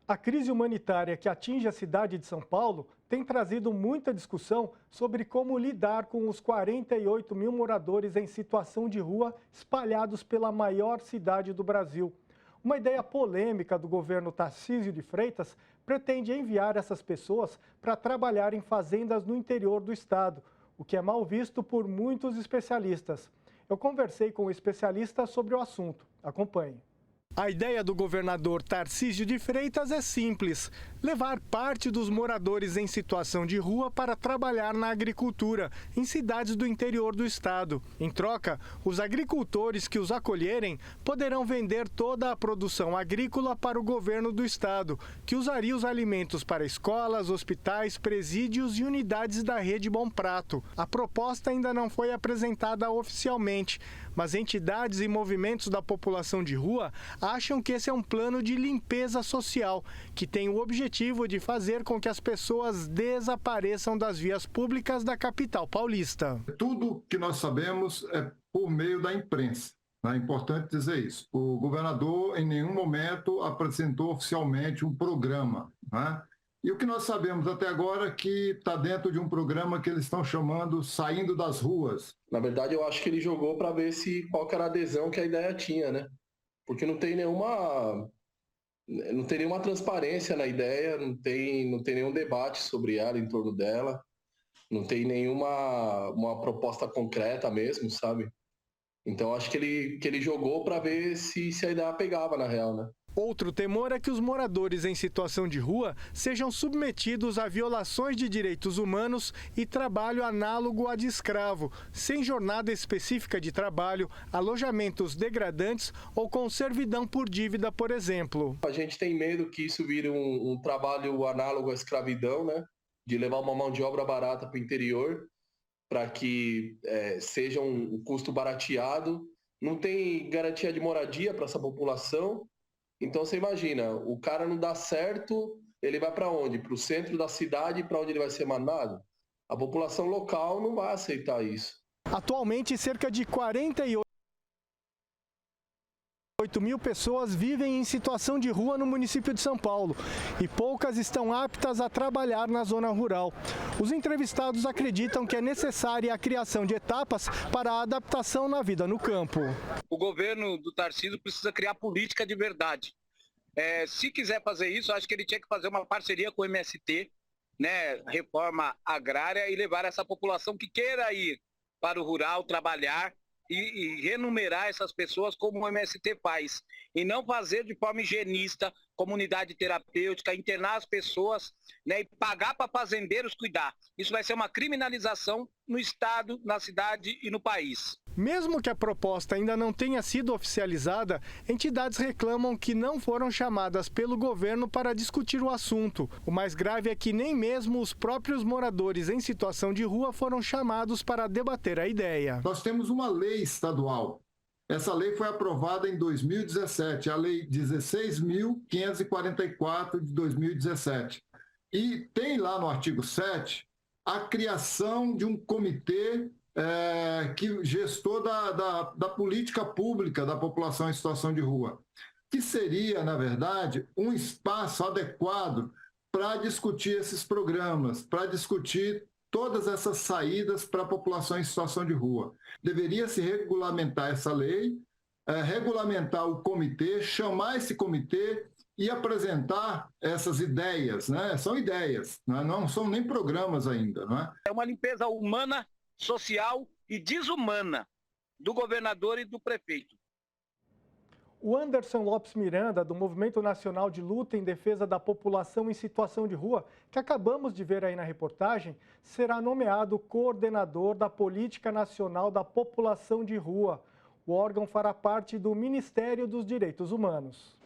A crise humanitária que atinge a cidade de São Paulo tem trazido muita discussão sobre como lidar com os 48 mil moradores em situação de rua espalhados pela maior cidade do Brasil. Uma ideia polêmica do governo Tarcísio de Freitas pretende enviar essas pessoas para trabalhar em fazendas no interior do estado, o que é mal visto por muitos especialistas. Eu conversei com um especialista sobre o assunto. Acompanhe. A ideia do governador Tarcísio de Freitas é simples: levar parte dos moradores em situação de rua para trabalhar na agricultura, em cidades do interior do estado. Em troca, os agricultores que os acolherem poderão vender toda a produção agrícola para o governo do estado, que usaria os alimentos para escolas, hospitais, presídios e unidades da rede Bom Prato. A proposta ainda não foi apresentada oficialmente, mas entidades e movimentos da população de rua acham que esse é um plano de limpeza social, que tem o objetivo de fazer com que as pessoas desapareçam das vias públicas da capital paulista. Tudo que nós sabemos é por meio da imprensa. É importante dizer isso. O governador em nenhum momento apresentou oficialmente um programa, né? E o que nós sabemos até agora é que está dentro de um programa que eles estão chamando Saindo das Ruas. Na verdade, eu acho que ele jogou para ver qual que era a adesão que a ideia tinha, né? Porque não tem nenhuma transparência na ideia, não tem nenhum debate sobre ela, em torno dela, não tem uma proposta concreta mesmo, sabe? Então acho que ele jogou para ver se a ideia pegava na real, né? Outro temor é que os moradores em situação de rua sejam submetidos a violações de direitos humanos e trabalho análogo a de escravo, sem jornada específica de trabalho, alojamentos degradantes ou com servidão por dívida, por exemplo. A gente tem medo que isso vire um trabalho análogo à escravidão, né? De levar uma mão de obra barata para o interior, para que seja um custo barateado. Não tem garantia de moradia para essa população. Então você imagina, o cara não dá certo, ele vai para onde? Para o centro da cidade, para onde ele vai ser mandado? A população local não vai aceitar isso. Atualmente, cerca de 48 mil pessoas vivem em situação de rua no município de São Paulo e poucas estão aptas a trabalhar na zona rural. Os entrevistados acreditam que é necessária a criação de etapas para a adaptação na vida no campo. O governo do Tarcísio precisa criar política de verdade. Se quiser fazer isso, acho que ele tinha que fazer uma parceria com o MST, né, reforma agrária, e levar essa população que queira ir para o rural trabalhar e renumerar essas pessoas como o MST faz, e não fazer de forma higienista, comunidade terapêutica, internar as pessoas, né, e pagar para fazendeiros cuidar. Isso vai ser uma criminalização no estado, na cidade e no país. Mesmo que a proposta ainda não tenha sido oficializada, entidades reclamam que não foram chamadas pelo governo para discutir o assunto. O mais grave é que nem mesmo os próprios moradores em situação de rua foram chamados para debater a ideia. Nós temos uma lei estadual. Essa lei foi aprovada em 2017, a Lei 16.544 de 2017. E tem lá no artigo 7 a criação de um comitê que gestor da política pública da população em situação de rua, que seria, na verdade, um espaço adequado para discutir esses programas, para discutir todas essas saídas para a população em situação de rua. Deveria se regulamentar essa lei, regulamentar o comitê, chamar esse comitê e apresentar essas ideias, né? São ideias, não são nem programas ainda, não é? É uma limpeza humana, social e desumana do governador e do prefeito. O Anderson Lopes Miranda, do Movimento Nacional de Luta em Defesa da População em Situação de Rua, que acabamos de ver aí na reportagem, será nomeado coordenador da Política Nacional da População de Rua. O órgão fará parte do Ministério dos Direitos Humanos.